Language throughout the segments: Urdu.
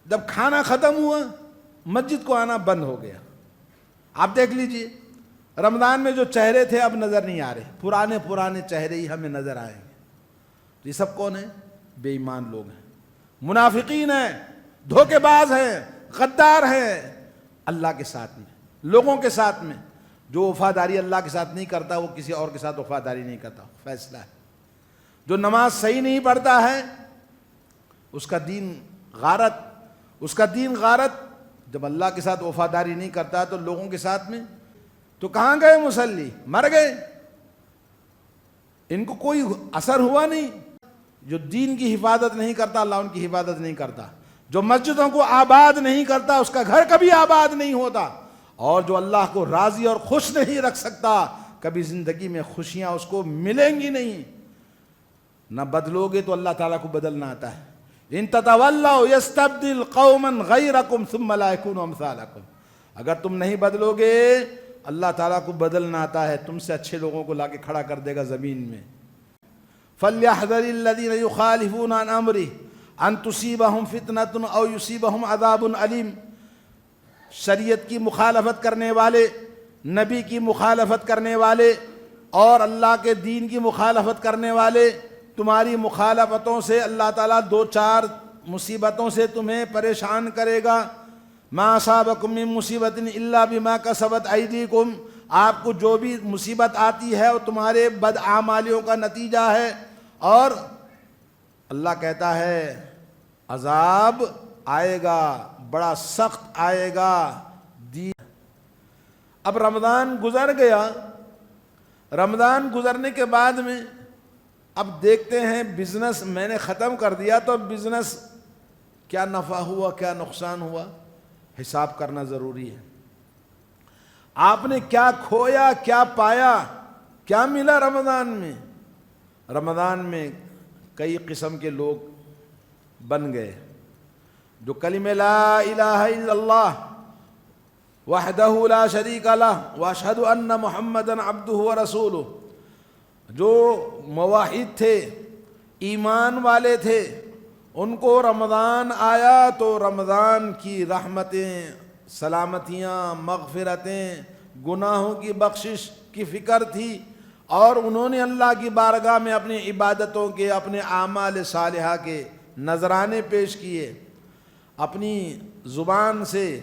جب کھانا ختم ہوا مسجد کو آنا بند ہو گیا. آپ دیکھ لیجئے رمضان میں جو چہرے تھے اب نظر نہیں آ رہے, پرانے چہرے ہی ہمیں نظر آئیں گے. تو یہ سب کون ہیں؟ بے ایمان لوگ ہیں, منافقین ہیں, دھوکے باز ہیں, غدار ہیں اللہ کے ساتھ میں, لوگوں کے ساتھ میں. جو وفاداری اللہ کے ساتھ نہیں کرتا وہ کسی اور کے ساتھ وفاداری نہیں کرتا, فیصلہ ہے. جو نماز صحیح نہیں پڑھتا ہے اس کا دین غارت, جب اللہ کے ساتھ وفاداری نہیں کرتا تو لوگوں کے ساتھ میں تو کہاں گئے مصلی؟ مر گئے, ان کو کوئی اثر ہوا نہیں. جو دین کی حفاظت نہیں کرتا اللہ ان کی حفاظت نہیں کرتا. جو مسجدوں کو آباد نہیں کرتا اس کا گھر کبھی آباد نہیں ہوتا. اور جو اللہ کو راضی اور خوش نہیں رکھ سکتا کبھی زندگی میں خوشیاں اس کو ملیں گی نہیں. نہ بدلو گے تو اللہ تعالیٰ کو بدلنا آتا ہے. ان تتولوا یستبدل قوما غیرکم ثم لا یکونوا امثالکم. اگر تم نہیں بدلو گے اللہ تعالیٰ کو بدلنا آتا ہے, تم سے اچھے لوگوں کو لا کے کھڑا کر دے گا زمین میں. فَلْيَحْذَرِ الَّذِينَ يُخَالِفُونَ عَنْ أَمْرِهِ أَن تُصِيبَهُمْ فِتْنَةٌ أَوْ يُصِيبَهُمْ عَذَابٌ أَلِيمٌ. شریعت کی مخالفت کرنے والے, نبی کی مخالفت کرنے والے اور اللہ کے دین کی مخالفت کرنے والے, تمہاری مخالفتوں سے اللہ تعالیٰ دو چار مصیبتوں سے تمہیں پریشان کرے گا. ما اصابکم من مصیبت الا بما کسبت ایدیکم. آپ کو جو بھی مصیبت آتی ہے وہ تمہارے بدعمالیوں کا نتیجہ ہے. اور اللہ کہتا ہے عذاب آئے گا, بڑا سخت آئے گا. اب رمضان گزر گیا, رمضان گزرنے کے بعد میں اب دیکھتے ہیں بزنس میں نے ختم کر دیا تو بزنس کیا نفع ہوا کیا نقصان ہوا حساب کرنا ضروری ہے. آپ نے کیا کھویا کیا پایا کیا ملا رمضان میں؟ رمضان میں کئی قسم کے لوگ بن گئے جو کلمہ لا الہ الا اللہ وحدہ لا شریک لہ واشہد ان محمدا عبدہ ورسولہ, جو موحد تھے, ایمان والے تھے, ان کو رمضان آیا تو رمضان کی رحمتیں, سلامتیاں, مغفرتیں, گناہوں کی بخشش کی فکر تھی. اور انہوں نے اللہ کی بارگاہ میں اپنی عبادتوں کے, اپنے اعمال صالحہ کے نذرانے پیش کیے. اپنی زبان سے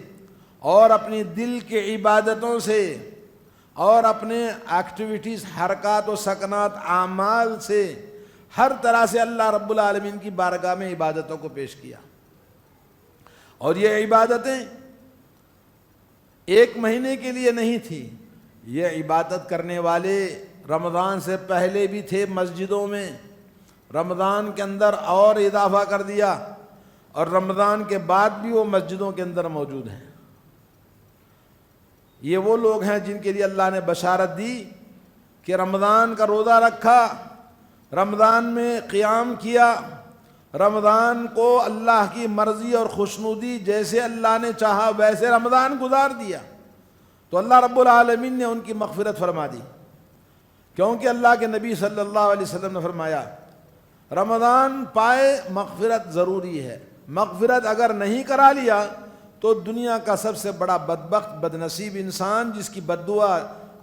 اور اپنی دل کے عبادتوں سے اور اپنے ایکٹیویٹیز, حرکات و سکنات, اعمال سے ہر طرح سے اللہ رب العالمین کی بارگاہ میں عبادتوں کو پیش کیا. اور یہ عبادتیں ایک مہینے کے لیے نہیں تھی, یہ عبادت کرنے والے رمضان سے پہلے بھی تھے مسجدوں میں, رمضان کے اندر اور اضافہ کر دیا, اور رمضان کے بعد بھی وہ مسجدوں کے اندر موجود ہیں. یہ وہ لوگ ہیں جن کے لیے اللہ نے بشارت دی کہ رمضان کا روزہ رکھا, رمضان میں قیام کیا, رمضان کو اللہ کی مرضی اور خوشنودی جیسے اللہ نے چاہا ویسے رمضان گزار دیا, تو اللہ رب العالمین نے ان کی مغفرت فرما دی. کیونکہ اللہ کے نبی صلی اللہ علیہ وسلم نے فرمایا رمضان پائے مغفرت ضروری ہے, مغفرت اگر نہیں کرا لیا تو دنیا کا سب سے بڑا بدبخت بدنصیب انسان, جس کی بددعا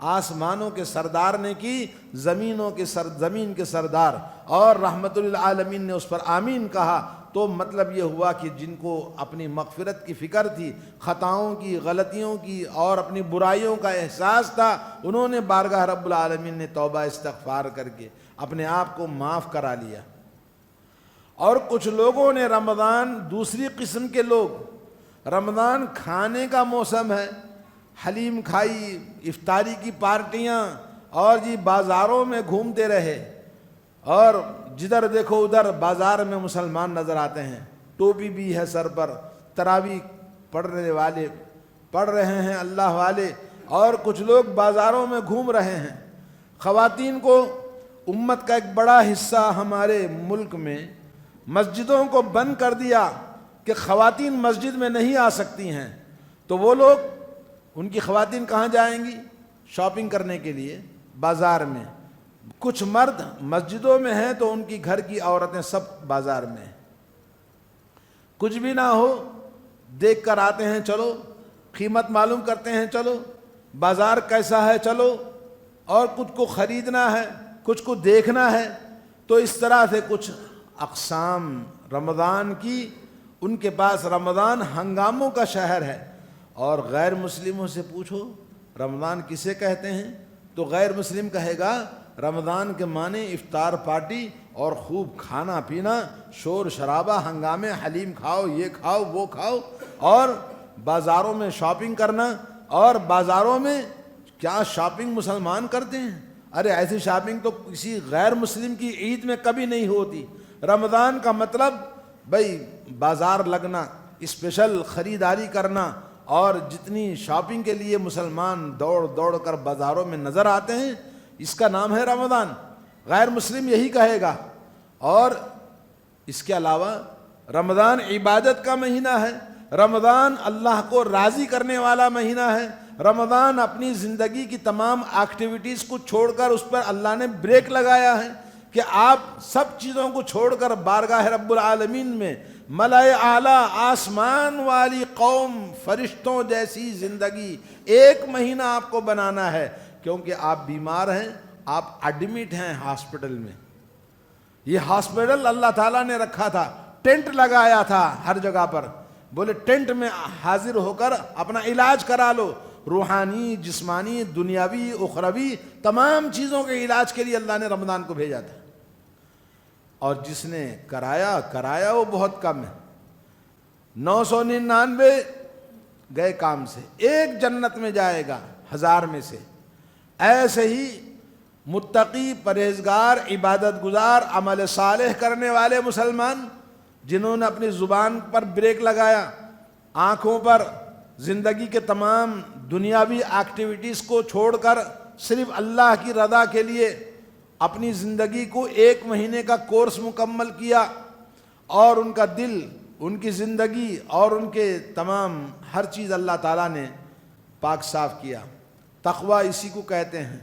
آسمانوں کے سردار نے کی, زمین کے سردار, اور رحمت للعالمین نے اس پر آمین کہا. تو مطلب یہ ہوا کہ جن کو اپنی مغفرت کی فکر تھی, خطاؤں کی, غلطیوں کی اور اپنی برائیوں کا احساس تھا, انہوں نے بارگاہ رب العالمین نے توبہ استغفار کر کے اپنے آپ کو معاف کرا لیا. اور کچھ لوگوں نے رمضان, دوسری قسم کے لوگ, رمضان کھانے کا موسم ہے, حلیم کھائی, افطاری کی پارٹیاں, اور جی بازاروں میں گھومتے رہے, اور جدھر دیکھو ادھر بازار میں مسلمان نظر آتے ہیں, ٹوپی بھی ہے سر پر, تراویح پڑھنے والے پڑھ رہے ہیں اللہ والے, اور کچھ لوگ بازاروں میں گھوم رہے ہیں. خواتین کو, امت کا ایک بڑا حصہ ہمارے ملک میں مسجدوں کو بند کر دیا کہ خواتین مسجد میں نہیں آ سکتی ہیں, تو وہ لوگ, ان کی خواتین کہاں جائیں گی؟ شاپنگ کرنے کے لیے بازار میں. کچھ مرد مسجدوں میں ہیں تو ان کی گھر کی عورتیں سب بازار میں ہیں. کچھ بھی نہ ہو دیکھ کر آتے ہیں چلو، قیمت معلوم کرتے ہیں چلو، بازار کیسا ہے چلو، اور کچھ کو خریدنا ہے، کچھ کو دیکھنا ہے. تو اس طرح سے کچھ اقسام رمضان کی، ان کے پاس رمضان ہنگاموں کا شہر ہے. اور غیر مسلموں سے پوچھو رمضان کسے کہتے ہیں، تو غیر مسلم کہے گا رمضان کے معنی افطار پارٹی اور خوب کھانا پینا، شور شرابہ، ہنگامے، حلیم کھاؤ، یہ کھاؤ وہ کھاؤ، اور بازاروں میں شاپنگ کرنا. اور بازاروں میں کیا شاپنگ مسلمان کرتے ہیں؟ ارے ایسی شاپنگ تو کسی غیر مسلم کی عید میں کبھی نہیں ہوتی. رمضان کا مطلب بھائی بازار لگنا، اسپیشل خریداری کرنا، اور جتنی شاپنگ کے لیے مسلمان دوڑ دوڑ کر بازاروں میں نظر آتے ہیں، اس کا نام ہے رمضان. غیر مسلم یہی کہے گا. اور اس کے علاوہ رمضان عبادت کا مہینہ ہے، رمضان اللہ کو راضی کرنے والا مہینہ ہے. رمضان اپنی زندگی کی تمام ایکٹیویٹیز کو چھوڑ کر اس پر اللہ نے بریک لگایا ہے کہ آپ سب چیزوں کو چھوڑ کر بارگاہ رب العالمین میں ملائے اعلیٰ، آسمان والی قوم، فرشتوں جیسی زندگی ایک مہینہ آپ کو بنانا ہے. کیونکہ آپ بیمار ہیں، آپ ایڈمٹ ہیں ہاسپٹل میں. یہ ہاسپٹل اللہ تعالیٰ نے رکھا تھا، ٹینٹ لگایا تھا ہر جگہ پر. بولے ٹینٹ میں حاضر ہو کر اپنا علاج کرا لو. روحانی، جسمانی، دنیاوی، اخروی تمام چیزوں کے علاج کے لیے اللہ نے رمضان کو بھیجا تھا. اور جس نے کرایا وہ بہت کم ہے. 999 گئے کام سے، ایک جنت میں جائے گا 1000 میں سے. ایسے ہی متقی، پرہیزگار، عبادت گزار، عمل صالح کرنے والے مسلمان جنہوں نے اپنی زبان پر بریک لگایا، آنکھوں پر زندگی کے تمام دنیاوی ایکٹیویٹیز کو چھوڑ کر صرف اللہ کی رضا کے لیے اپنی زندگی کو 1 مہینے کا کورس مکمل کیا، اور ان کا دل، ان کی زندگی اور ان کے تمام ہر چیز اللہ تعالیٰ نے پاک صاف کیا. تقوی اسی کو کہتے ہیں.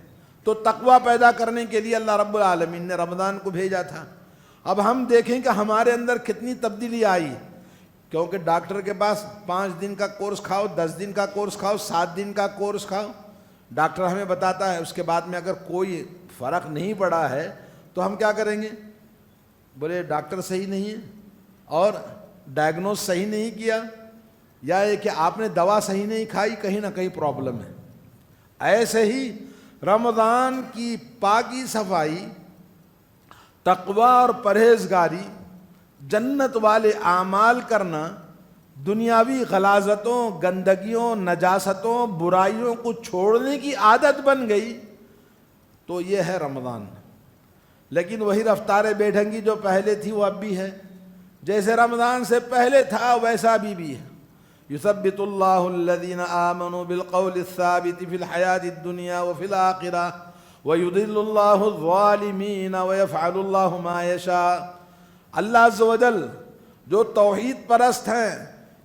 تو تقوی پیدا کرنے کے لیے اللہ رب العالمین نے رمضان کو بھیجا تھا. اب ہم دیکھیں کہ ہمارے اندر کتنی تبدیلی آئی. کیونکہ ڈاکٹر کے پاس 5 دن کا کورس کھاؤ، 10 دن کا کورس کھاؤ، 7 دن کا کورس کھاؤ، ڈاکٹر ہمیں بتاتا ہے. اس کے بعد میں اگر کوئی فرق نہیں پڑا ہے تو ہم کیا کریں گے؟ بولے ڈاکٹر صحیح نہیں ہے اور ڈائگنوز صحیح نہیں کیا، یا یہ کہ آپ نے دوا صحیح نہیں کھائی، کہیں نہ کہیں پرابلم ہے. ایسے ہی رمضان کی پاکی صفائی، تقوی اور پرہیزگاری، جنت والے اعمال کرنا، دنیاوی غلاظتوں، گندگیوں، نجاستوں، برائیوں کو چھوڑنے کی عادت بن گئی، تو یہ ہے رمضان. لیکن وہی رفتار بے ڈھنگی جو پہلے تھی وہ اب بھی ہے. جیسے رمضان سے پہلے تھا ویسا بھی ہے. یثبت اللہ الذین آمنوا بالقول الثابت فی الحیاۃ الدنیا وفی الآخرہ ویضل اللہ الظالمین ویفعل اللہ ما یشاء. اللہ عز و جل جو توحید پرست ہیں،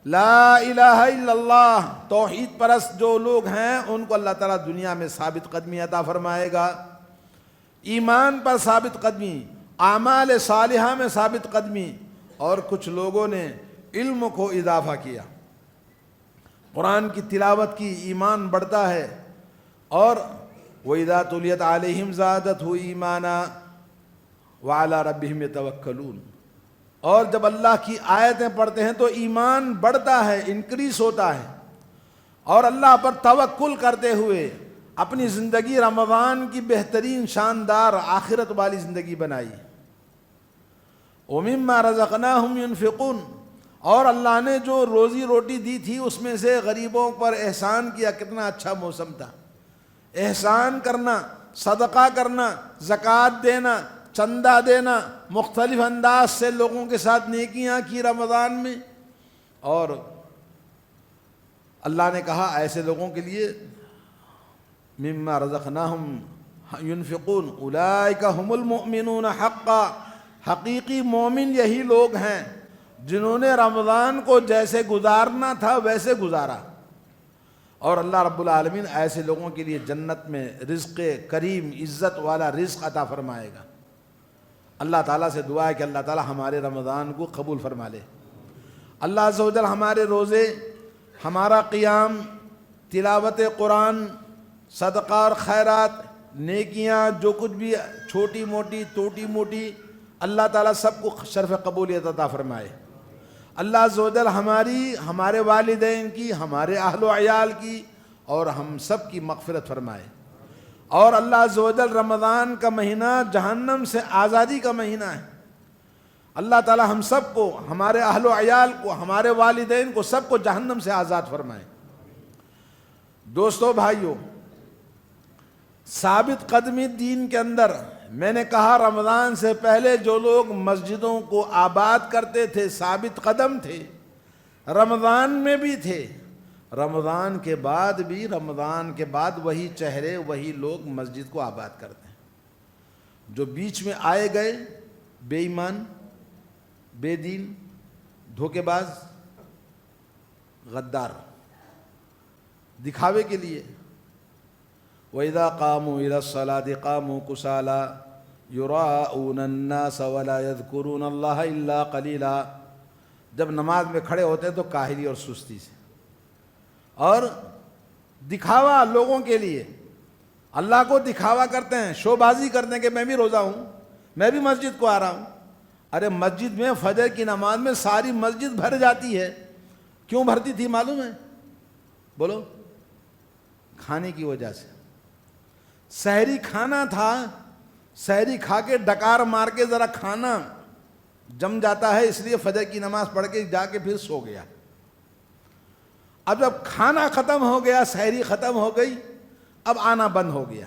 لا الہ الا اللہ، توحید پرست جو لوگ ہیں، ان کو اللہ تعالیٰ دنیا میں ثابت قدمی عطا فرمائے گا. ایمان پر ثابت قدمی، اعمال صالحہ میں ثابت قدمی. اور کچھ لوگوں نے علم کو اضافہ کیا، قرآن کی تلاوت کی، ایمان بڑھتا ہے. اور وَإِذَا تُلِيَتْ عَلَيْهِمْ زَادَتْهُ ایمانا وَعَلَى رَبِّهِمْ يَتَوَکَّلُونَ. اور جب اللہ کی آیتیں پڑھتے ہیں تو ایمان بڑھتا ہے، انکریز ہوتا ہے. اور اللہ پر توکل کرتے ہوئے اپنی زندگی رمضان کی بہترین شاندار آخرت والی زندگی بنائی. وَمِمَّا رَزَقْنَاهُمْ يُنْفِقُونَ. اور اللہ نے جو روزی روٹی دی تھی اس میں سے غریبوں پر احسان کیا. کتنا اچھا موسم تھا. احسان کرنا، صدقہ کرنا، زکوٰۃ دینا، چندہ دینا، مختلف انداز سے لوگوں کے ساتھ نیکیاں کی رمضان میں. اور اللہ نے کہا ایسے لوگوں کے لیے مما رزقناہم ينفقون اولئک هم المؤمنون حقا. حقیقی مومن یہی لوگ ہیں جنہوں نے رمضان کو جیسے گزارنا تھا ویسے گزارا. اور اللہ رب العالمین ایسے لوگوں کے لیے جنت میں رزق کریم، عزت والا رزق عطا فرمائے گا. اللہ تعالیٰ سے دعا ہے کہ اللہ تعالیٰ ہمارے رمضان کو قبول فرما لے. اللہ عز و جل ہمارے روزے، ہمارا قیام، تلاوت قرآن، صدقہ اور خیرات، نیکیاں، جو کچھ بھی چھوٹی موٹی ٹوٹی موٹی، اللہ تعالیٰ سب کو شرف قبولیت عطا فرمائے۔ اللہ عز و جل ہمارے والدین کی، ہمارے اہل و عیال کی اور ہم سب کی مغفرت فرمائے۔ اور اللہ عز و جل رمضان کا مہینہ جہنم سے آزادی کا مہینہ ہے۔ اللہ تعالیٰ ہم سب کو، ہمارے اہل و عیال کو، ہمارے والدین کو، سب کو جہنم سے آزاد فرمائے۔ دوستو بھائیو، ثابت قدمی دین کے اندر میں نے کہا رمضان سے پہلے جو لوگ مسجدوں کو آباد کرتے تھے ثابت قدم تھے، رمضان میں بھی تھے، رمضان کے بعد بھی، رمضان کے بعد وہی چہرے، وہی لوگ مسجد کو آباد کرتے ہیں۔ جو بیچ میں آئے گئے بے ایمان، بے دین، دھوکے باز، غدار، دکھاوے کے لیے، وَإِذَا قَامُوا إِلَى الصَّلَاةِ قَامُوا كُسَالَىٰ يُرَاءُونَ النَّاسَ وَلَا يَذْكُرُونَ اللَّهَ إِلَّا قَلِيلًا، جب نماز میں کھڑے ہوتے ہیں تو کاہلی اور سستی سے، اور دکھاوا لوگوں کے لیے، اللہ کو دکھاوا کرتے ہیں، شو بازی کرتے ہیں کہ میں بھی روزہ ہوں، میں بھی مسجد کو آ رہا ہوں۔ ارے مسجد میں فجر کی نماز میں ساری مسجد بھر جاتی ہے، کیوں بھرتی تھی معلوم ہے؟ بولو، کھانے کی وجہ سے۔ سحری کھانا تھا، سحری کھا کے ڈکار مار کے ذرا کھانا جم جاتا ہے، اس لیے فجر کی نماز پڑھ کے جا کے پھر سو گیا۔ اب جب کھانا ختم ہو گیا، سحری ختم ہو گئی، اب آنا بند ہو گیا۔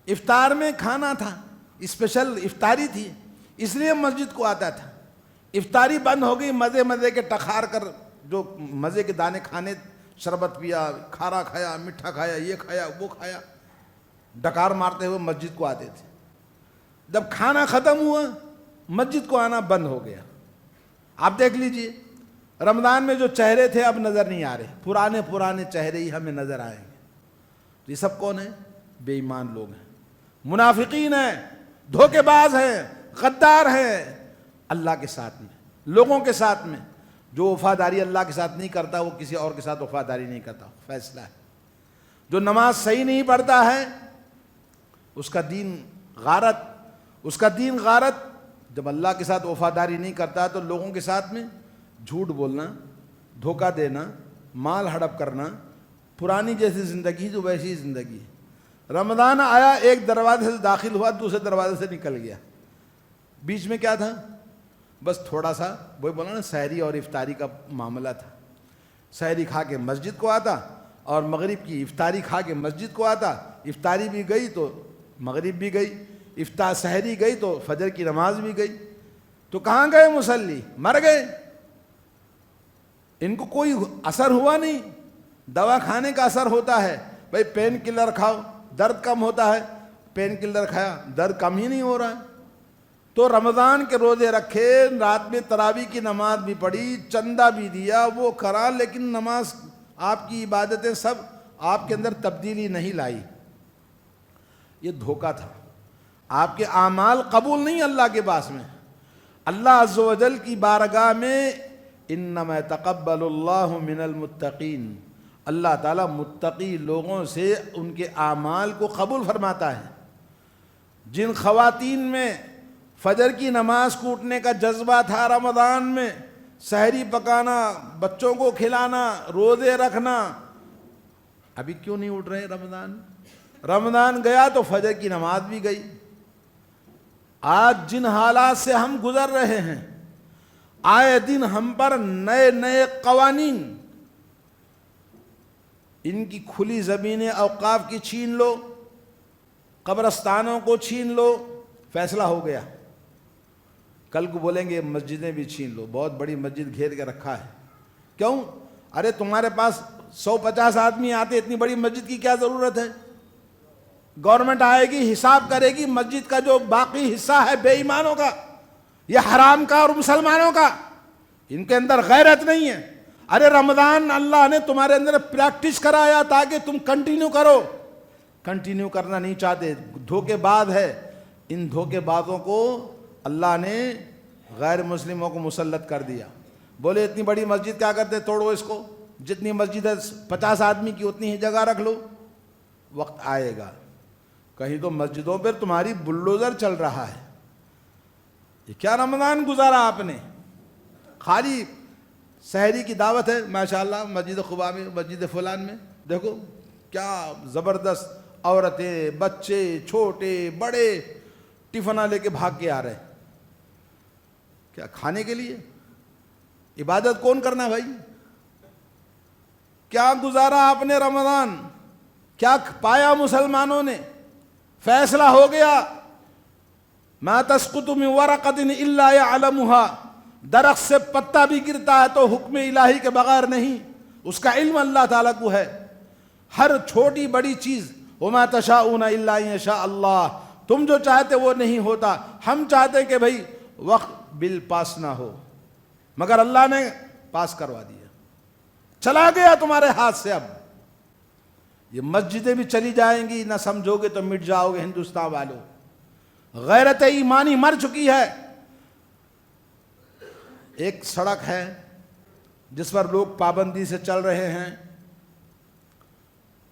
افطار میں کھانا تھا، اسپیشل افطاری تھی، اس لیے مسجد کو آتا تھا۔ افطاری بند ہو گئی، مزے مزے کے ٹخار کر جو مزے کے دانے کھانے، شربت پیا، کھارا کھایا، میٹھا کھایا، یہ کھایا وہ کھایا، ڈکار مارتے ہوئے مسجد کو آتے تھے۔ جب کھانا ختم ہوا، مسجد کو آنا بند ہو گیا۔ آپ دیکھ لیجئے، رمضان میں جو چہرے تھے اب نظر نہیں آ رہے، پرانے چہرے ہی ہمیں نظر آئیں گے۔ تو یہ سب کون ہیں؟ بے ایمان لوگ ہیں، منافقین ہیں، دھوکے باز ہیں، غدار ہیں اللہ کے ساتھ میں، لوگوں کے ساتھ میں۔ جو وفاداری اللہ کے ساتھ نہیں کرتا وہ کسی اور کے ساتھ وفاداری نہیں کرتا، فیصلہ ہے۔ جو نماز صحیح نہیں پڑھتا ہے اس کا دین غارت، جب اللہ کے ساتھ وفاداری نہیں کرتا تو لوگوں کے ساتھ میں جھوٹ بولنا، دھوکہ دینا، مال ہڑپ کرنا، پرانی جیسی زندگی تو ویسی زندگی ہے۔ رمضان آیا، ایک دروازے سے داخل ہوا، دوسرے دروازے سے نکل گیا، بیچ میں کیا تھا؟ بس تھوڑا سا، وہی بولا نا، سحری اور افطاری کا معاملہ تھا۔ سحری کھا کے مسجد کو آتا اور مغرب کی افطاری کھا کے مسجد کو آتا، افطاری بھی گئی تو مغرب بھی گئی، سحری گئی تو فجر کی نماز بھی گئی۔ تو کہاں گئے مصلی؟ مر گئے، ان کو کوئی اثر ہوا نہیں۔ دوا کھانے کا اثر ہوتا ہے، بھائی پین کلر کھاؤ درد کم ہوتا ہے، پین کلر کھایا درد کم ہی نہیں ہو رہا ہے۔ تو رمضان کے روزے رکھے، رات میں تراویح کی نماز بھی پڑھی، چندہ بھی دیا، وہ کرا، لیکن نماز، آپ کی عبادتیں سب آپ کے اندر تبدیلی نہیں لائی۔ یہ دھوکہ تھا، آپ کے اعمال قبول نہیں اللہ کے پاس میں۔ اللہ عز و جل کی بارگاہ میں انما یتقبل اللہ من المتقین، اللہ تعالیٰ متقی لوگوں سے ان کے اعمال کو قبول فرماتا ہے۔ جن خواتین میں فجر کی نماز کو اٹھنے کا جذبہ تھا رمضان میں، سحری پکانا، بچوں کو کھلانا، روزے رکھنا، ابھی کیوں نہیں اٹھ رہے؟ رمضان گیا تو فجر کی نماز بھی گئی۔ آج جن حالات سے ہم گزر رہے ہیں، آئے دن ہم پر نئے نئے قوانین، ان کی کھلی زمینیں اوقاف کی چھین لو، قبرستانوں کو چھین لو، فیصلہ ہو گیا۔ کل کو بولیں گے مسجدیں بھی چھین لو، بہت بڑی مسجد گھیر کے رکھا ہے۔ کیوں؟ ارے تمہارے پاس 150 آدمی آتے، اتنی بڑی مسجد کی کیا ضرورت ہے؟ گورنمنٹ آئے گی، حساب کرے گی، مسجد کا جو باقی حصہ ہے بے ایمانوں کا، یہ حرام کا اور مسلمانوں کا، ان کے اندر غیرت نہیں ہے۔ ارے رمضان اللہ نے تمہارے اندر پریکٹس کرایا تاکہ تم کنٹینیو کرو، کنٹینیو کرنا نہیں چاہتے، دھوکے باز ہے۔ ان دھوکے بازوں کو اللہ نے غیر مسلموں کو مسلط کر دیا۔ بولے اتنی بڑی مسجد کیا کرتے، توڑو اس کو، جتنی مسجد ہے 50 آدمی کی اتنی ہی جگہ رکھ لو۔ وقت آئے گا کہیں تو مسجدوں پر تمہاری بلڈوزر چل رہا ہے۔ یہ کیا رمضان گزارا آپ نے؟ خالی سحری کی دعوت ہے ماشاءاللہ مسجد قباء میں، مسجد فلان میں، دیکھو کیا زبردست عورتیں، بچے، چھوٹے بڑے ٹفنہ لے کے بھاگ کے آ رہے ہیں، کیا کھانے کے لیے؟ عبادت کون کرنا ہے بھائی؟ کیا گزارا آپ نے رمضان؟ کیا پایا مسلمانوں نے؟ فیصلہ ہو گیا، ما تسقط من ورقۃ الا يعلمها، درخت سے پتا بھی گرتا ہے تو حکم الہی کے بغیر نہیں، اس کا علم اللہ تعالیٰ کو ہے۔ ہر چھوٹی بڑی چیز، وما تشاءون الا ان یشاء اللہ، تم جو چاہتے وہ نہیں ہوتا۔ ہم چاہتے کہ بھئی وقت بل پاس نہ ہو، مگر اللہ نے پاس کروا دیا، چلا گیا تمہارے ہاتھ سے۔ اب یہ مسجدیں بھی چلی جائیں گی، نہ سمجھو گے تو مٹ جاؤ گے ہندوستان والوں۔ غیرت ایمانی مر چکی ہے۔ ایک سڑک ہے جس پر لوگ پابندی سے چل رہے ہیں،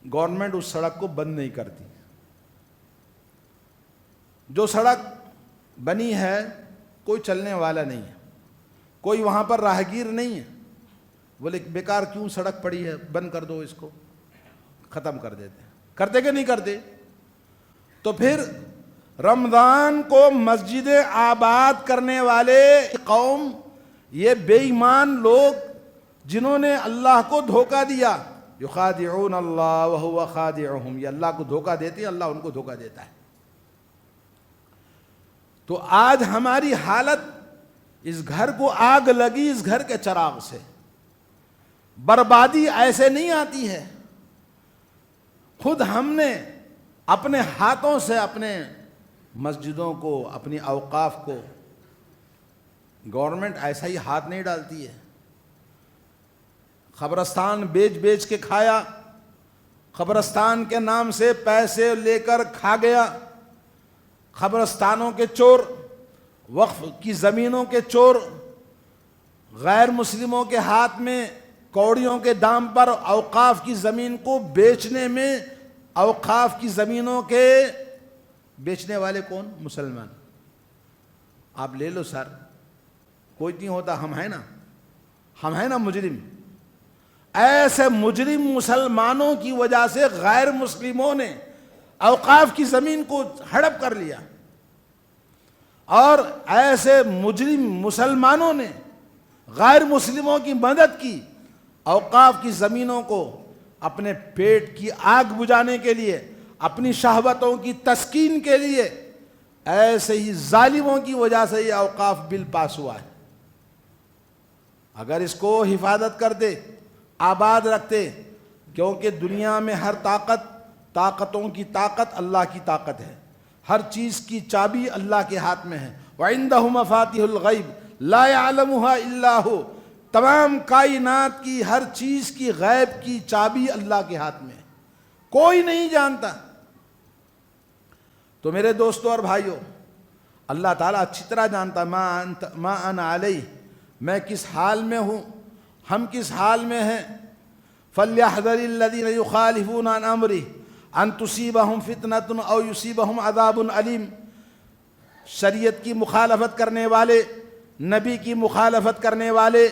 گورنمنٹ اس سڑک کو بند نہیں کرتی۔ جو سڑک بنی ہے کوئی چلنے والا نہیں ہے، کوئی وہاں پر راہگیر نہیں ہے، بولے بیکار کیوں سڑک پڑی ہے، بند کر دو اس کو، ختم کر دیتے ہیں۔ کرتے کہ نہیں کرتے؟ تو پھر رمضان کو مسجدیں آباد کرنے والے قوم، یہ بے ایمان لوگ جنہوں نے اللہ کو دھوکہ دیا، یخادعون اللہ وہو خادعہم، یہ اللہ کو دھوکہ دیتے ہیں، اللہ ان کو دھوکہ دیتا ہے۔ تو آج ہماری حالت، اس گھر کو آگ لگی اس گھر کے چراغ سے۔ بربادی ایسے نہیں آتی ہے، خود ہم نے اپنے ہاتھوں سے اپنے مسجدوں کو، اپنی اوقاف کو، گورنمنٹ ایسا ہی ہاتھ نہیں ڈالتی ہے۔ قبرستان بیچ بیچ کے کھایا، قبرستان کے نام سے پیسے لے کر کھا گیا، قبرستانوں کے چور، وقف کی زمینوں کے چور، غیر مسلموں کے ہاتھ میں کوڑیوں کے دام پر اوقاف کی زمین کو بیچنے میں، اوقاف کی زمینوں کے بیچنے والے کون؟ مسلمان۔ آپ لے لو سر، کوئی نہیں ہوتا، ہم ہیں نا مجرم۔ ایسے مجرم مسلمانوں کی وجہ سے غیر مسلموں نے اوقاف کی زمین کو ہڑپ کر لیا، اور ایسے مجرم مسلمانوں نے غیر مسلموں کی مدد کی، اوقاف کی زمینوں کو اپنے پیٹ کی آگ بجھانے کے لیے، اپنی شہوتوں کی تسکین کے لیے، ایسے ہی ظالموں کی وجہ سے یہ اوقاف بل پاس ہوا ہے۔ اگر اس کو حفاظت کرتے، آباد رکھتے، کیونکہ دنیا میں ہر طاقتوں کی طاقت اللہ کی طاقت ہے، ہر چیز کی چابی اللہ کے ہاتھ میں ہے۔ وَعِندَهُ مَفَاتِحُ الْغَيْبِ لَا يَعْلَمُهَا إِلَّا هُوَ، تمام کائنات کی ہر چیز کی غیب کی چابی اللہ کے ہاتھ میں ہے، کوئی نہیں جانتا۔ تو میرے دوستوں اور بھائیوں، اللہ تعالیٰ اچھی طرح جانتا ما انا علیہ، میں کس حال میں ہوں، ہم کس حال میں ہیں۔ فَلْيَحْذَرِ الَّذِينَ يُخَالِفُونَ عَنْ أَمْرِهِ أَن تُصِيبَهُمْ فِتْنَةٌ أَوْ يُصِيبَهُمْ عَذَابٌ أَلِيمٌ۔ شریعت کی مخالفت کرنے والے، نبی کی مخالفت کرنے والے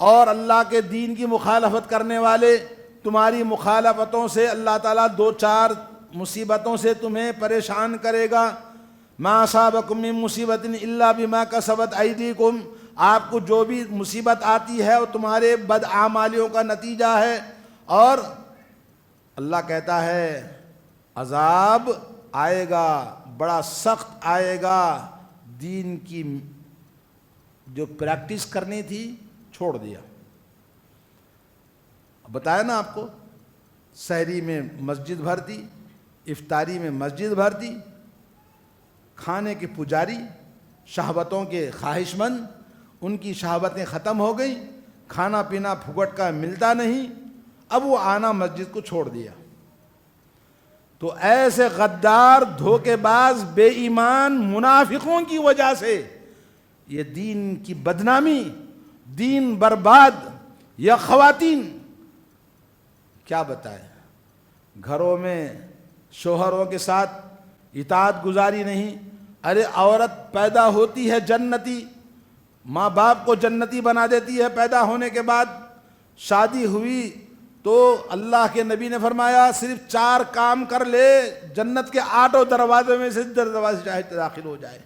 اور اللہ کے دین کی مخالفت کرنے والے، تمہاری مخالفتوں سے اللہ تعالیٰ دو چار مصیبتوں سے تمہیں پریشان کرے گا۔ ما اصابکم من مصیبت الا بما کسبت ایدیکم، آپ کو جو بھی مصیبت آتی ہے وہ تمہارے بدعمالیوں کا نتیجہ ہے۔ اور اللہ کہتا ہے عذاب آئے گا، بڑا سخت آئے گا، دین کی جو پریکٹس کرنی تھی چھوڑ دیا۔ بتایا نا آپ کو، سحری میں مسجد بھرتی، افطاری میں مسجد بھرتی، کھانے کے پجاری، شہوتوں کے خواہش مند، ان کی شہوتیں ختم ہو گئیں، کھانا پینا پھگٹ کا ملتا نہیں، اب وہ آنا مسجد کو چھوڑ دیا۔ تو ایسے غدار، دھوکے باز، بے ایمان منافقوں کی وجہ سے یہ دین کی بدنامی دین برباد یا خواتین، کیا بتائیں، گھروں میں شوہروں کے ساتھ اطاعت گزاری نہیں. ارے عورت پیدا ہوتی ہے جنتی، ماں باپ کو جنتی بنا دیتی ہے پیدا ہونے کے بعد. شادی ہوئی تو اللہ کے نبی نے فرمایا صرف 4 کام کر لے، جنت کے 8 دروازے میں سے دروازے چاہے داخل ہو جائے.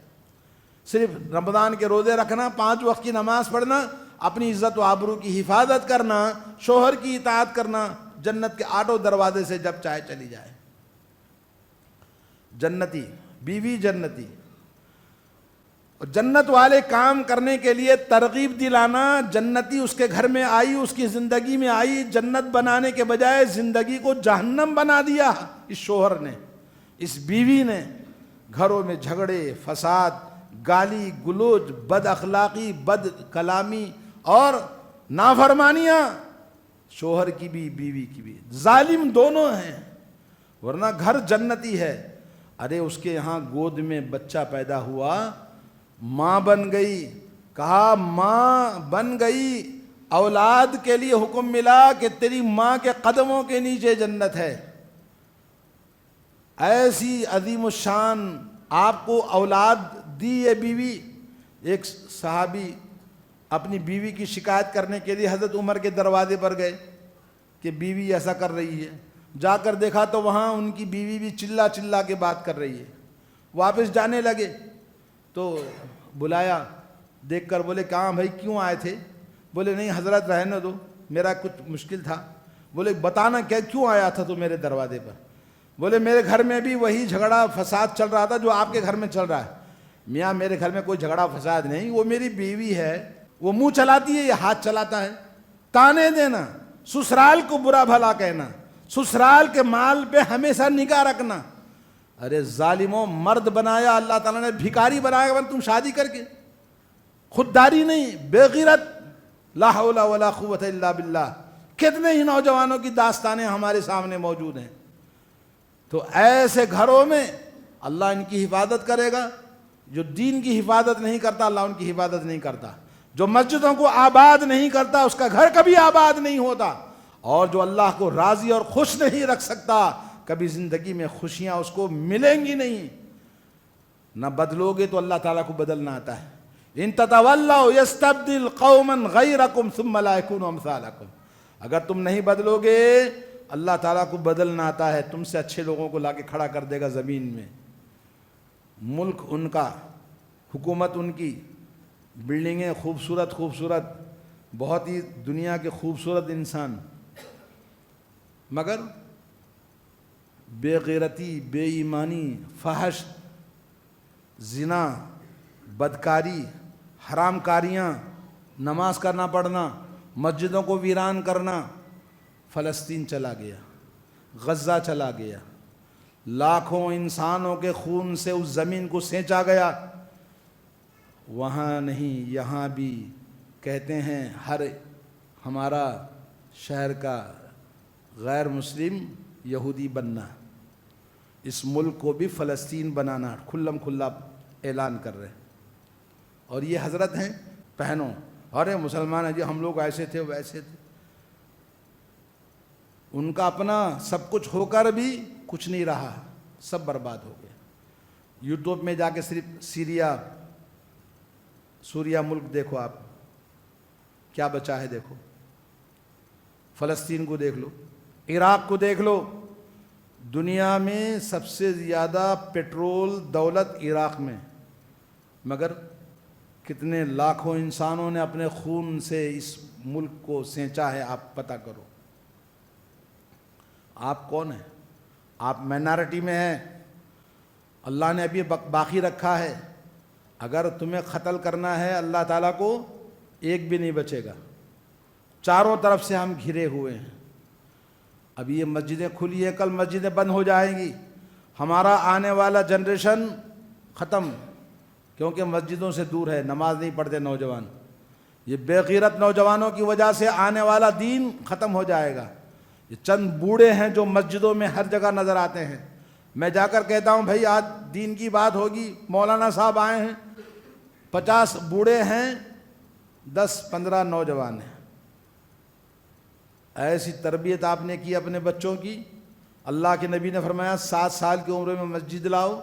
صرف رمضان کے روزے رکھنا، 5 وقت کی نماز پڑھنا، اپنی عزت و آبرو کی حفاظت کرنا، شوہر کی اطاعت کرنا، جنت کے 8 دروازے سے جب چاہے چلی جائے. جنتی بیوی جنتی. اور جنت والے کام کرنے کے لیے ترغیب دلانا. جنتی اس کے گھر میں آئی، اس کی زندگی میں آئی، جنت بنانے کے بجائے زندگی کو جہنم بنا دیا اس شوہر نے، اس بیوی نے. گھروں میں جھگڑے، فساد، گالی گلوچ، بد اخلاقی، بد کلامی اور نافرمانیاں، شوہر کی بھی بیوی کی بھی. ظالم دونوں ہیں، ورنہ گھر جنتی ہے. ارے اس کے یہاں گود میں بچہ پیدا ہوا، ماں بن گئی. کہا ماں بن گئی، اولاد کے لیے حکم ملا کہ تیری ماں کے قدموں کے نیچے جنت ہے. ایسی عظیم الشان آپ کو اولاد دی یہ بیوی. ایک صحابی اپنی بیوی کی شکایت کرنے کے لیے حضرت عمر کے دروازے پر گئے کہ بیوی ایسا کر رہی ہے. جا کر دیکھا تو وہاں ان کی بیوی بھی چلا چلا کے بات کر رہی ہے. واپس جانے لگے تو بلایا، دیکھ کر بولے کہاں بھائی کیوں آئے تھے؟ بولے نہیں حضرت رہنے دو، میرا کچھ مشکل تھا. بولے بتانا کیا کیوں آیا تھا تو میرے دروازے پر؟ بولے میرے گھر میں بھی وہی جھگڑا فساد چل رہا تھا جو آپ کے گھر میں چل رہا ہے. میاں میرے گھر میں کوئی جھگڑا فساد نہیں، وہ میری بیوی ہے، وہ منہ چلاتی ہے، یہ ہاتھ چلاتا ہے. تانے دینا، سسرال کو برا بھلا کہنا، سسرال کے مال پہ ہمیشہ نگاہ رکھنا. ارے ظالموں، مرد بنایا اللہ تعالیٰ نے، بھکاری بنایا تم شادی کر کے. خودداری نہیں، بے غیرت. لا حول ولا قوت الا باللہ. کتنے ہی نوجوانوں کی داستانیں ہمارے سامنے موجود ہیں. تو ایسے گھروں میں اللہ ان کی حفاظت کرے گا. جو دین کی حفاظت نہیں کرتا اللہ ان کی حفاظت نہیں کرتا. جو مسجدوں کو آباد نہیں کرتا اس کا گھر کبھی آباد نہیں ہوتا. اور جو اللہ کو راضی اور خوش نہیں رکھ سکتا کبھی زندگی میں خوشیاں اس کو ملیں گی نہیں. نہ بدلو گے تو اللہ تعالیٰ کو بدلنا آتا ہے. ان تتولوا یستبدل قوما غیرکم ثم لا یکونوا امثالکم. اگر تم نہیں بدلو گے اللہ تعالیٰ کو بدلنا آتا ہے، تم سے اچھے لوگوں کو لا کے کھڑا کر دے گا زمین میں. ملک ان کا، حکومت ان کی، بلڈنگیں خوبصورت خوبصورت، بہت ہی دنیا کے خوبصورت انسان، مگر بے غیرتی، بے ایمانی، فحش، زنا، بدکاری، حرام کاریاں، نماز کا نہ پڑھنا، مسجدوں کو ویران کرنا. فلسطین چلا گیا، غزہ چلا گیا، لاکھوں انسانوں کے خون سے اس زمین کو سینچا گیا. وہاں نہیں یہاں بھی کہتے ہیں ہر ہمارا شہر کا غیر مسلم یہودی بننا. اس ملک کو بھی فلسطین بنانا کھلم کھلا اعلان کر رہے ہیں. اور یہ حضرت ہیں پہنو، ارے مسلمان ہیں جی ہم لوگ ایسے تھے ویسے تھے. ان کا اپنا سب کچھ ہو کر بھی کچھ نہیں رہا، سب برباد ہو گیا. یوٹیوب میں جا کے صرف سوریا ملک دیکھو، آپ کیا بچا ہے دیکھو. فلسطین کو دیکھ لو، عراق کو دیکھ لو. دنیا میں سب سے زیادہ پیٹرول دولت عراق میں، مگر کتنے لاکھوں انسانوں نے اپنے خون سے اس ملک کو سینچا ہے. آپ پتہ کرو آپ کون ہیں؟ آپ مائنارٹی میں ہیں. اللہ نے ابھی باقی رکھا ہے. اگر تمہیں قتل کرنا ہے اللہ تعالیٰ کو ایک بھی نہیں بچے گا. چاروں طرف سے ہم گھرے ہوئے ہیں. ابھی یہ مسجدیں کھلی ہیں، کل مسجدیں بند ہو جائیں گی. ہمارا آنے والا جنریشن ختم، کیونکہ مسجدوں سے دور ہے، نماز نہیں پڑھتے نوجوان. یہ بے غیرت نوجوانوں کی وجہ سے آنے والا دین ختم ہو جائے گا. یہ چند بوڑھے ہیں جو مسجدوں میں ہر جگہ نظر آتے ہیں. میں جا کر کہتا ہوں بھائی آج دین کی بات ہوگی، مولانا صاحب آئے ہیں، 50 بوڑھے ہیں 10-15 نوجوان ہیں. ایسی تربیت آپ نے کی اپنے بچوں کی. اللہ کے نبی نے فرمایا 7 سال کی عمر میں مسجد لاؤ,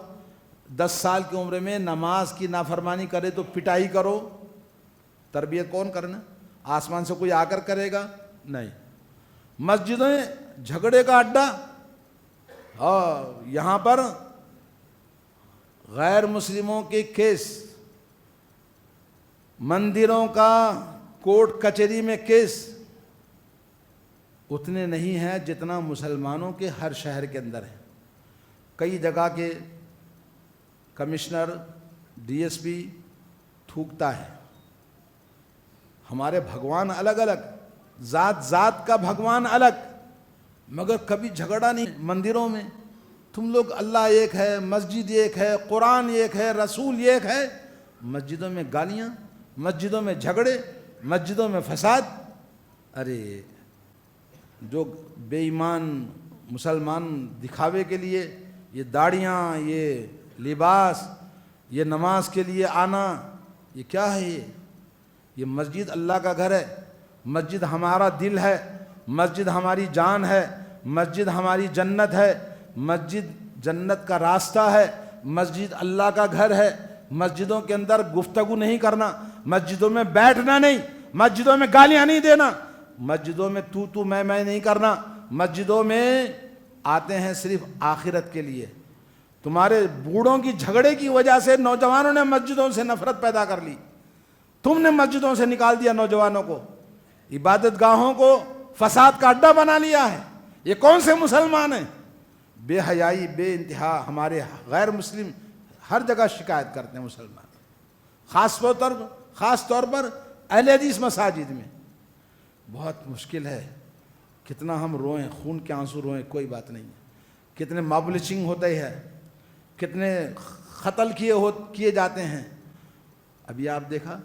10 سال کی عمر میں نماز کی نافرمانی کرے تو پٹائی کرو. تربیت کون کرنا؟ آسمان سے کوئی آ کر کرے گا؟ نہیں. مسجدیں جھگڑے کا اڈا, اور یہاں پر غیر مسلموں کے کیس, مندروں کا کورٹ کچہری میں کیس اتنے نہیں ہیں جتنا مسلمانوں کے ہر شہر کے اندر ہے. کئی جگہ کے کمشنر, ڈی ایس پی تھوکتا ہے. ہمارے بھگوان الگ الگ, ذات ذات کا بھگوان الگ, مگر کبھی جھگڑا نہیں. مندروں میں تم لوگ اللہ ایک ہے, مسجد ایک ہے, قرآن ایک ہے, رسول ایک ہے. مسجدوں میں گالیاں, مسجدوں میں جھگڑے, مسجدوں میں فساد. ارے جو بے ایمان مسلمان دکھاوے کے لیے یہ داڑیاں, یہ لباس, یہ نماز کے لیے آنا, یہ کیا ہے؟ یہ مسجد اللہ کا گھر ہے. مسجد ہمارا دل ہے, مسجد ہماری جان ہے, مسجد ہماری جنت ہے, مسجد جنت کا راستہ ہے, مسجد اللہ کا گھر ہے. مسجدوں کے اندر گفتگو نہیں کرنا, مسجدوں میں بیٹھنا نہیں, مسجدوں میں گالیاں نہیں دینا, مسجدوں میں تو میں نہیں کرنا. مسجدوں میں آتے ہیں صرف آخرت کے لیے. تمہارے بوڑھوں کی جھگڑے کی وجہ سے نوجوانوں نے مسجدوں سے نفرت پیدا کر لی. تم نے مسجدوں سے نکال دیا نوجوانوں کو, عبادت گاہوں کو فساد کا اڈا بنا لیا ہے. یہ کون سے مسلمان ہیں؟ بے حیائی بے انتہا. ہمارے غیر مسلم ہر جگہ شکایت کرتے ہیں مسلمان, خاص طور پر اہل حدیث مساجد میں. بہت مشکل ہے. کتنا ہم روئیں, خون کے آنسو روئیں, کوئی بات نہیں. کتنے ماب لنچنگ ہوتے ہیں, کتنے قتل کیے جاتے ہیں. ابھی آپ دیکھا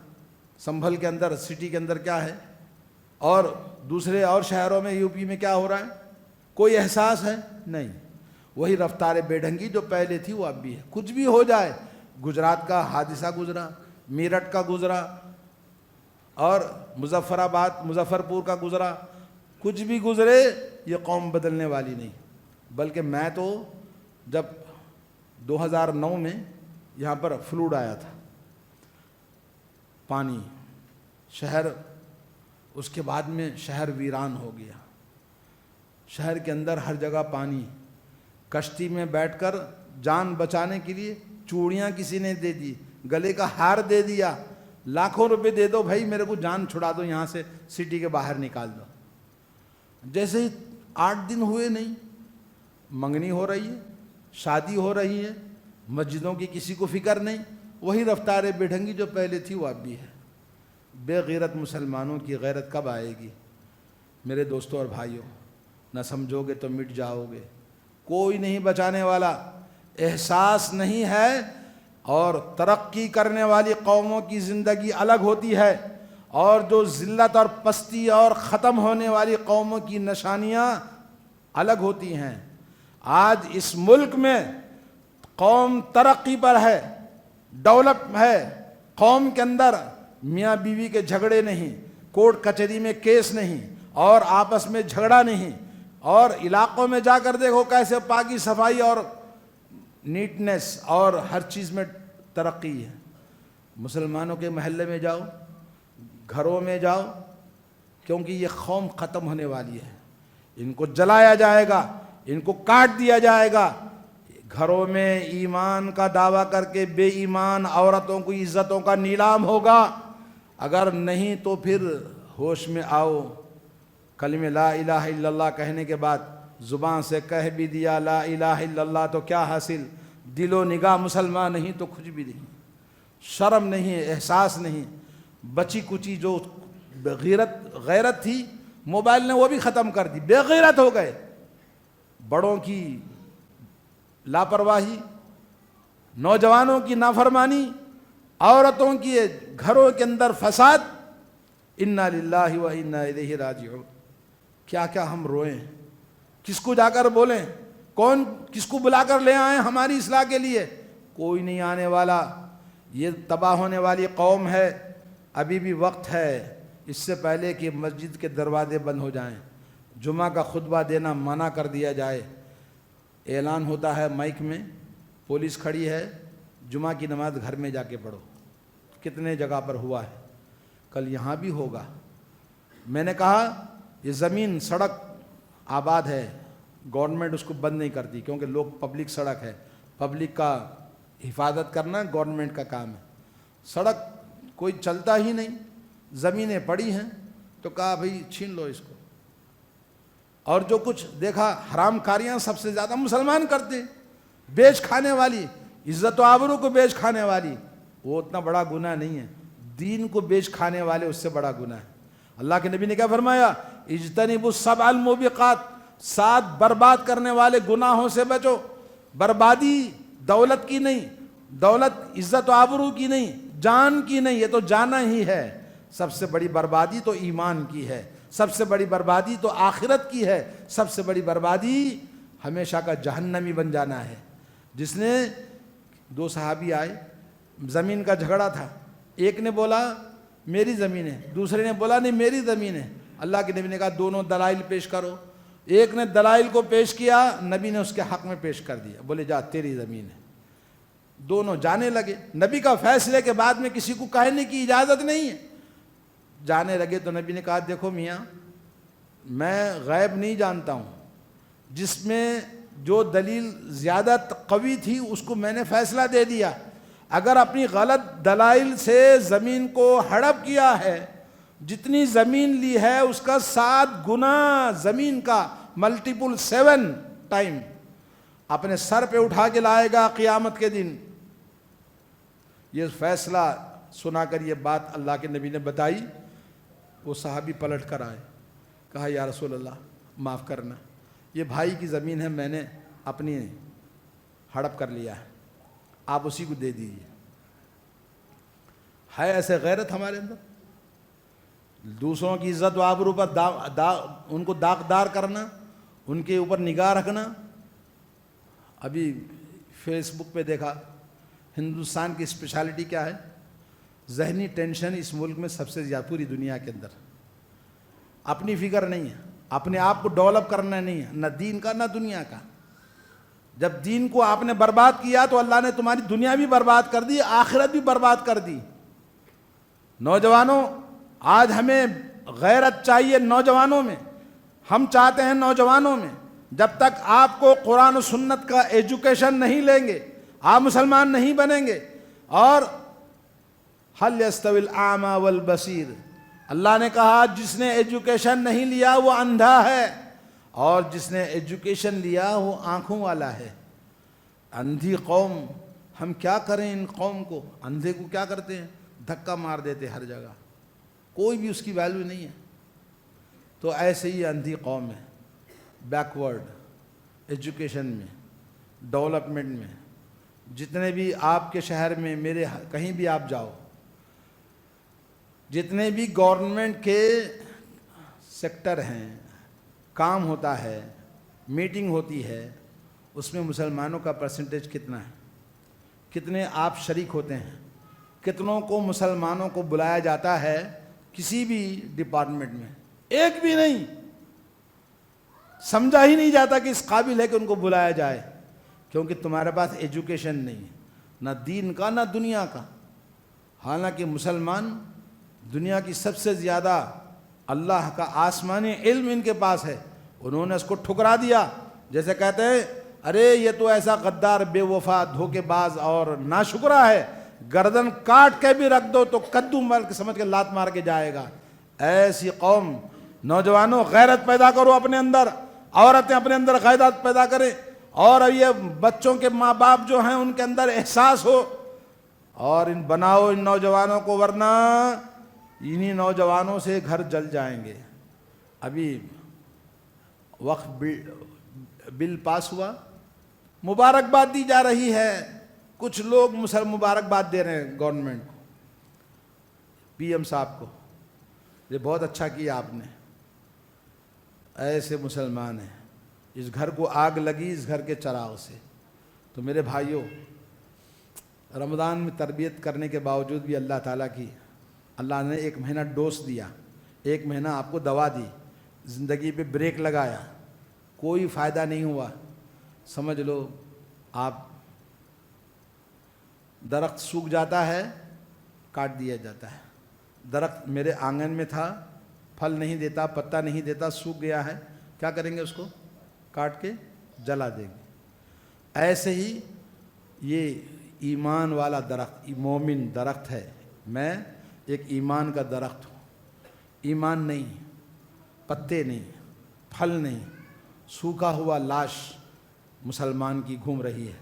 سنبھل کے اندر, سٹی کے اندر کیا ہے, اور دوسرے اور شہروں میں, یو پی میں کیا ہو رہا ہے؟ کوئی احساس ہے؟ نہیں. وہی رفتار بے ڈھنگی جو پہلے تھی وہ اب بھی ہے. کچھ بھی ہو جائے, گجرات کا حادثہ گزرا, میرٹھ کا گزرا, اور مظفر پور کا گزرا, کچھ بھی گزرے, یہ قوم بدلنے والی نہیں. بلکہ میں تو جب 2009 میں یہاں پر فلوڈ آیا تھا, پانی شہر, اس کے بعد میں شہر ویران ہو گیا. شہر کے اندر ہر جگہ پانی. کشتی میں بیٹھ کر جان بچانے کے لیے چوڑیاں کسی نے دے دی, گلے کا ہار دے دیا, لاکھوں روپے دے دو بھائی میرے کو جان چھڑا دو, یہاں سے سٹی کے باہر نکال دو. جیسے ہی 8 دن ہوئے نہیں, منگنی ہو رہی ہے, شادی ہو رہی ہے, مسجدوں کی کسی کو فکر نہیں. وہی رفتار بے ڈھنگی جو پہلے تھی وہ اب بھی ہے. بے غیرت مسلمانوں کی غیرت کب آئے گی؟ میرے دوستوں اور بھائیوں, نہ سمجھو گے تو مٹ جاؤ گے. کوئی نہیں بچانے والا. احساس نہیں ہے. اور ترقی کرنے والی قوموں کی زندگی الگ ہوتی ہے, اور جو ذلت اور پستی اور ختم ہونے والی قوموں کی نشانیاں الگ ہوتی ہیں. آج اس ملک میں قوم ترقی پر ہے, ڈیولپ ہے. قوم کے اندر میاں بیوی کے جھگڑے نہیں, کورٹ کچہری میں کیس نہیں, اور آپس میں جھگڑا نہیں, اور علاقوں میں جا کر دیکھو کیسے پاکی صفائی اور نیٹنس اور ہر چیز میں ترقی ہے. مسلمانوں کے محلے میں جاؤ, گھروں میں جاؤ, کیونکہ یہ قوم ختم ہونے والی ہے. ان کو جلایا جائے گا, ان کو کاٹ دیا جائے گا. گھروں میں ایمان کا دعویٰ کر کے بے ایمان عورتوں کو عزتوں کا نیلام ہوگا. اگر نہیں تو پھر ہوش میں آؤ. کلمہ لا الہ الا اللہ کہنے کے بعد زبان سے کہہ بھی دیا لا الہ الا اللہ تو کیا حاصل؟ دل و نگاہ مسلمان نہیں تو کچھ بھی نہیں. شرم نہیں, احساس نہیں. بچی کچی جو غیرت تھی موبائل نے وہ بھی ختم کر دی. بے غیرت ہو گئے. بڑوں کی لاپرواہی, نوجوانوں کی نافرمانی, عورتوں کی گھروں کے اندر فساد. انا للہ و انا الیہ راجعون. کیا کیا ہم روئیں, کس کو جا کر بولیں, کون کس کو بلا کر لے آئیں ہماری اصلاح کے لیے؟ کوئی نہیں آنے والا. یہ تباہ ہونے والی قوم ہے. ابھی بھی وقت ہے، اس سے پہلے کہ مسجد کے دروازے بند ہو جائیں، جمعہ کا خطبہ دینا منع کر دیا جائے، اعلان ہوتا ہے مائک میں، پولیس کھڑی ہے، جمعہ کی نماز گھر میں جا کے پڑھو۔ کتنے جگہ پر ہوا ہے، کل یہاں بھی ہوگا۔ میں نے کہا یہ زمین سڑک آباد ہے، گورنمنٹ اس کو بند نہیں کرتی، کیونکہ لوگ پبلک سڑک ہے، پبلک کا حفاظت کرنا گورنمنٹ کا کام ہے۔ سڑک کوئی چلتا ہی نہیں، زمینیں پڑی ہیں، تو کہا بھئی چھین لو اس کو۔ اور جو کچھ دیکھا حرام کاریاں سب سے زیادہ مسلمان کرتے، بیچ کھانے والی، عزت و آبرو کو بیچ کھانے والی، وہ اتنا بڑا گناہ نہیں ہے، دین کو بیچ کھانے والے اس سے بڑا گناہ ہے۔ اللہ کے نبی نے کیا فرمایا؟ اجتنبوا السبع الموبقات، 7 برباد کرنے والے گناہوں سے بچو۔ بربادی دولت کی نہیں، دولت عزت و آبرو کی نہیں، جان کی نہیں، یہ تو جانا ہی ہے۔ سب سے بڑی بربادی تو ایمان کی ہے، سب سے بڑی بربادی تو آخرت کی ہے، سب سے بڑی بربادی ہمیشہ کا جہنمی بن جانا ہے۔ جس نے 2 صحابی آئے، زمین کا جھگڑا تھا، ایک نے بولا میری زمین ہے، دوسرے نے بولا نہیں میری زمین ہے۔ اللہ کے نبی نے کہا دونوں دلائل پیش کرو۔ ایک نے دلائل کو پیش کیا، نبی نے اس کے حق میں پیش کر دیا، بولے جا تیری زمین ہے۔ دونوں جانے لگے، نبی کا فیصلے کے بعد میں کسی کو کہنے کی اجازت نہیں ہے۔ جانے لگے تو نبی نے کہا دیکھو میاں، میں غیب نہیں جانتا ہوں، جس میں جو دلیل زیادہ قوی تھی اس کو میں نے فیصلہ دے دیا، اگر اپنی غلط دلائل سے زمین کو ہڑپ کیا ہے، جتنی زمین لی ہے اس کا 7 گنا زمین کا ملٹیپل 7 ٹائم اپنے سر پہ اٹھا کے لائے گا قیامت کے دن۔ یہ فیصلہ سنا کر یہ بات اللہ کے نبی نے بتائی، وہ صحابی پلٹ کر آئے، کہا یا رسول اللہ معاف کرنا، یہ بھائی کی زمین ہے، میں نے اپنی ہڑپ کر لیا ہے، آپ اسی کو دے دیجیے۔ ہے ایسے غیرت ہمارے اندر؟ دوسروں کی عزت و آبرو پر ان کو داغدار کرنا، ان کے اوپر نگاہ رکھنا۔ ابھی فیس بک پہ دیکھا، ہندوستان کی اسپیشلٹی کیا ہے؟ ذہنی ٹینشن اس ملک میں سب سے زیادہ پوری دنیا کے اندر۔ اپنی فکر نہیں ہے، اپنے آپ کو ڈیولپ کرنا نہیں ہے، نہ دین کا نہ دنیا کا۔ جب دین کو آپ نے برباد کیا تو اللہ نے تمہاری دنیا بھی برباد کر دی، آخرت بھی برباد کر دی۔ نوجوانوں، آج ہمیں غیرت چاہیے نوجوانوں میں۔ ہم چاہتے ہیں نوجوانوں میں جب تک آپ کو قرآن و سنت کا ایجوکیشن نہیں لیں گے، آپ مسلمان نہیں بنیں گے۔ اور حل یستوی الاعمی والبصیر، اللہ نے کہا جس نے ایجوکیشن نہیں لیا وہ اندھا ہے، اور جس نے ایجوکیشن لیا وہ آنکھوں والا ہے۔ اندھی قوم، ہم کیا کریں ان قوم کو؟ اندھے کو کیا کرتے ہیں؟ دھکا مار دیتے ہر جگہ، کوئی بھی اس کی ویلیو نہیں ہے۔ تو ایسے ہی اندھی قوم ہے، بیکورڈ ایجوکیشن میں، ڈیولپمنٹ میں۔ جتنے بھی آپ کے شہر میں، میرے کہیں بھی آپ جاؤ، جتنے بھی گورنمنٹ کے سیکٹر ہیں، کام ہوتا ہے، میٹنگ ہوتی ہے، اس میں مسلمانوں کا پرسنٹیج کتنا ہے؟ کتنے آپ شریک ہوتے ہیں؟ کتنوں کو مسلمانوں کو بلایا جاتا ہے کسی بھی ڈپارٹمنٹ میں؟ ایک بھی نہیں، سمجھا ہی نہیں جاتا کہ اس قابل ہے کہ ان کو بلایا جائے، کیونکہ تمہارے پاس ایجوکیشن نہیں ہے، نہ دین کا نہ دنیا کا۔ حالانکہ مسلمان دنیا کی سب سے زیادہ اللہ کا آسمانی علم ان کے پاس ہے، انہوں نے اس کو ٹھکرا دیا۔ جیسے کہتے ہیں ارے یہ تو ایسا غدار، بے وفا، دھوکے باز اور ناشکرا ہے، گردن کاٹ کے بھی رکھ دو تو کدو مار کے سمجھ کے لات مار کے جائے گا۔ ایسی قوم، نوجوانوں غیرت پیدا کرو اپنے اندر، عورتیں اپنے اندر غیرت پیدا کریں، اور یہ بچوں کے ماں باپ جو ہیں ان کے اندر احساس ہو، اور ان بناؤ ان نوجوانوں کو، ورنہ انہی نوجوانوں سے گھر جل جائیں گے۔ ابھی وقت بل پاس ہوا، مبارکباد دی جا رہی ہے، کچھ لوگ مبارکباد دے رہے ہیں گورنمنٹ کو، پی ایم صاحب کو، یہ بہت اچھا کیا آپ نے۔ ایسے مسلمان ہیں، اس گھر کو آگ لگی اس گھر کے چراغ سے۔ تو میرے بھائیوں، رمضان میں تربیت کرنے کے باوجود بھی اللہ تعالیٰ کی اللہ نے 1 مہینہ ڈوز دیا، 1 مہینہ آپ کو دوا دی، زندگی پہ بریک لگایا، کوئی فائدہ نہیں ہوا، سمجھ لو آپ درخت سوکھ جاتا ہے، کاٹ دیا جاتا ہے۔ درخت میرے آنگن میں تھا، پھل نہیں دیتا، پتا نہیں دیتا، سوکھ گیا ہے، کیا کریں گے؟ اس کو کاٹ کے جلا دیں گے۔ ایسے ہی یہ ایمان والا درخت، مومن درخت ہے، میں ایک ایمان کا درخت ہوں، ایمان نہیں، پتے نہیں، پھل نہیں، سوکھا ہوا لاش مسلمان کی گھوم رہی ہے۔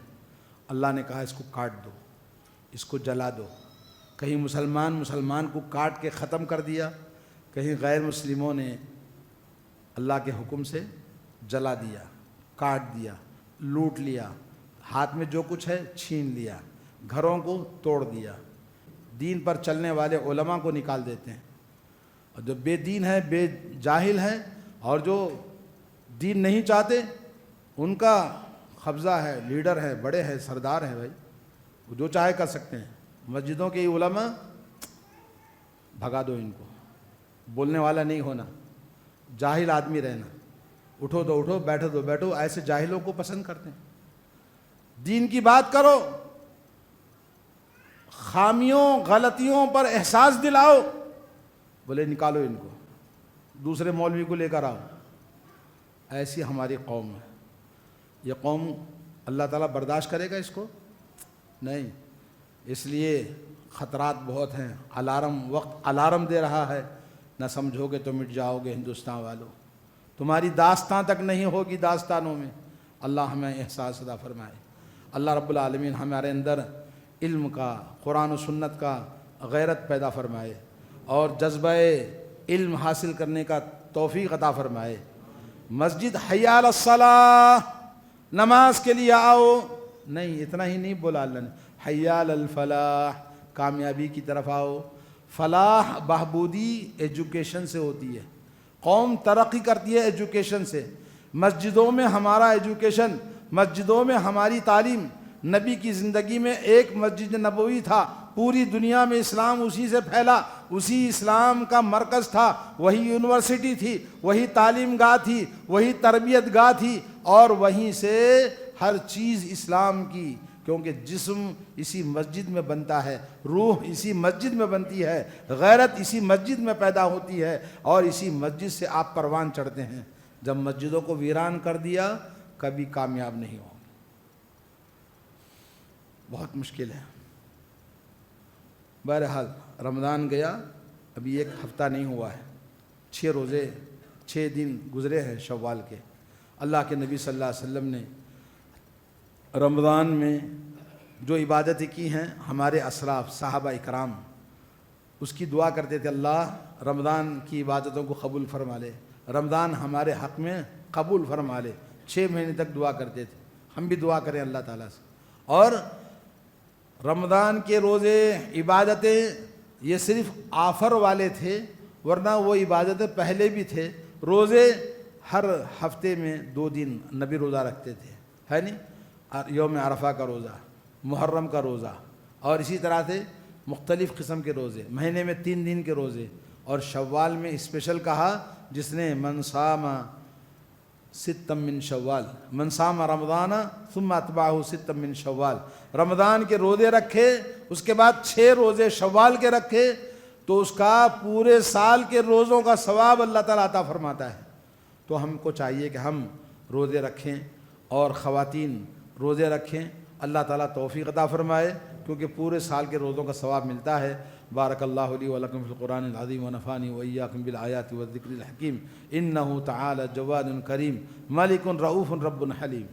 اللہ نے کہا اس کو کاٹ دو، اس کو جلا دو۔ کہیں مسلمان کو کاٹ کے ختم کر دیا، کہیں غیر مسلموں نے اللہ کے حکم سے جلا دیا، کاٹ دیا، لوٹ لیا، ہاتھ میں جو کچھ ہے چھین لیا، گھروں کو توڑ دیا، دین پر چلنے والے علماء کو نکال دیتے ہیں، اور جو بے دین ہے، بے جاہل ہے، اور جو دین نہیں چاہتے ان کا قبضہ ہے، لیڈر ہے، بڑے ہیں، سردار ہیں، بھائی وہ جو چاہے کر سکتے ہیں۔ مسجدوں کے علماء بھگا دو، ان کو بولنے والا نہیں ہونا، جاہل آدمی رہنا، اٹھو تو اٹھو، بیٹھو تو بیٹھو، ایسے جاہلوں کو پسند کرتے ہیں۔ دین کی بات کرو، خامیوں غلطیوں پر احساس دلاؤ، بولے نکالو ان کو، دوسرے مولوی کو لے کر آؤ۔ ایسی ہماری قوم ہے۔ یہ قوم اللہ تعالیٰ برداشت کرے گا اس کو؟ نہیں۔ اس لیے خطرات بہت ہیں۔ وقت الارم دے رہا ہے، نہ سمجھو گے تو مٹ جاؤ گے ہندوستان والوں، تمہاری داستان تک نہیں ہوگی داستانوں میں۔ اللہ ہمیں احساس عطا فرمائے۔ اللہ رب العالمین ہمارے اندر علم کا، قرآن و سنت کا غیرت پیدا فرمائے، اور جذبہ علم حاصل کرنے کا توفیق عطا فرمائے۔ مسجد حی علی الصلاۃ، نماز کے لیے آؤ، نہیں اتنا ہی نہیں بولا اللہ نے، حی علی الفلاح، کامیابی کی طرف آؤ۔ فلاح بہبودی ایجوکیشن سے ہوتی ہے، قوم ترقی کرتی ہے ایجوکیشن سے۔ مسجدوں میں ہمارا ایجوکیشن، مسجدوں میں ہماری تعلیم، نبی کی زندگی میں ایک مسجد نبوی تھا، پوری دنیا میں اسلام اسی سے پھیلا، اسی اسلام کا مرکز تھا، وہی یونیورسٹی تھی، وہی تعلیم گاہ تھی، وہی تربیت گاہ تھی، اور وہیں سے ہر چیز اسلام کی، کیونکہ جسم اسی مسجد میں بنتا ہے، روح اسی مسجد میں بنتی ہے، غیرت اسی مسجد میں پیدا ہوتی ہے، اور اسی مسجد سے آپ پروان چڑھتے ہیں۔ جب مسجدوں کو ویران کر دیا، کبھی کامیاب نہیں ہوں گے، بہت مشکل ہے۔ بہرحال رمضان گیا، ابھی 1 ہفتہ نہیں ہوا ہے، 6 روزے 6 دن گزرے ہیں شوال کے۔ اللہ کے نبی صلی اللہ علیہ وسلم نے رمضان میں جو عبادتیں کی ہیں، ہمارے اسلاف صحابہ اکرام اس کی دعا کرتے تھے، اللہ رمضان کی عبادتوں کو قبول فرما لے، رمضان ہمارے حق میں قبول فرما لے۔ 6 مہینے تک دعا کرتے تھے، ہم بھی دعا کریں اللہ تعالیٰ سے۔ اور رمضان کے روزے، عبادتیں یہ صرف آفر والے تھے، ورنہ وہ عبادتیں پہلے بھی تھے۔ روزے ہر ہفتے میں 2 دن نبی روزہ رکھتے تھے، ہے نہیں؟ یوم عرفہ کا روزہ، محرم کا روزہ، اور اسی طرح سے مختلف قسم کے روزے، مہینے میں 3 دن کے روزے، اور شوال میں اسپیشل کہا، جس نے من صام 6 من شوال، من صام رمضان ثم اتبعہ 6 من شوال، رمضان کے روزے رکھے، اس کے بعد 6 روزے شوال کے رکھے، تو اس کا پورے سال کے روزوں کا ثواب اللہ تعالیٰ عطا فرماتا ہے۔ تو ہم کو چاہیے کہ ہم روزے رکھیں، اور خواتین روزے رکھیں، اللہ تعالیٰ توفیق عطا فرمائے، کیونکہ پورے سال کے روزوں کا ثواب ملتا ہے۔ بارک اللہ لی و لکم فی القرآن العظیم ونفعنی وإیاکم بالآیات والذکر الحکیم، انہ تعالی جواد کریم ملک رؤوف رب حلیم۔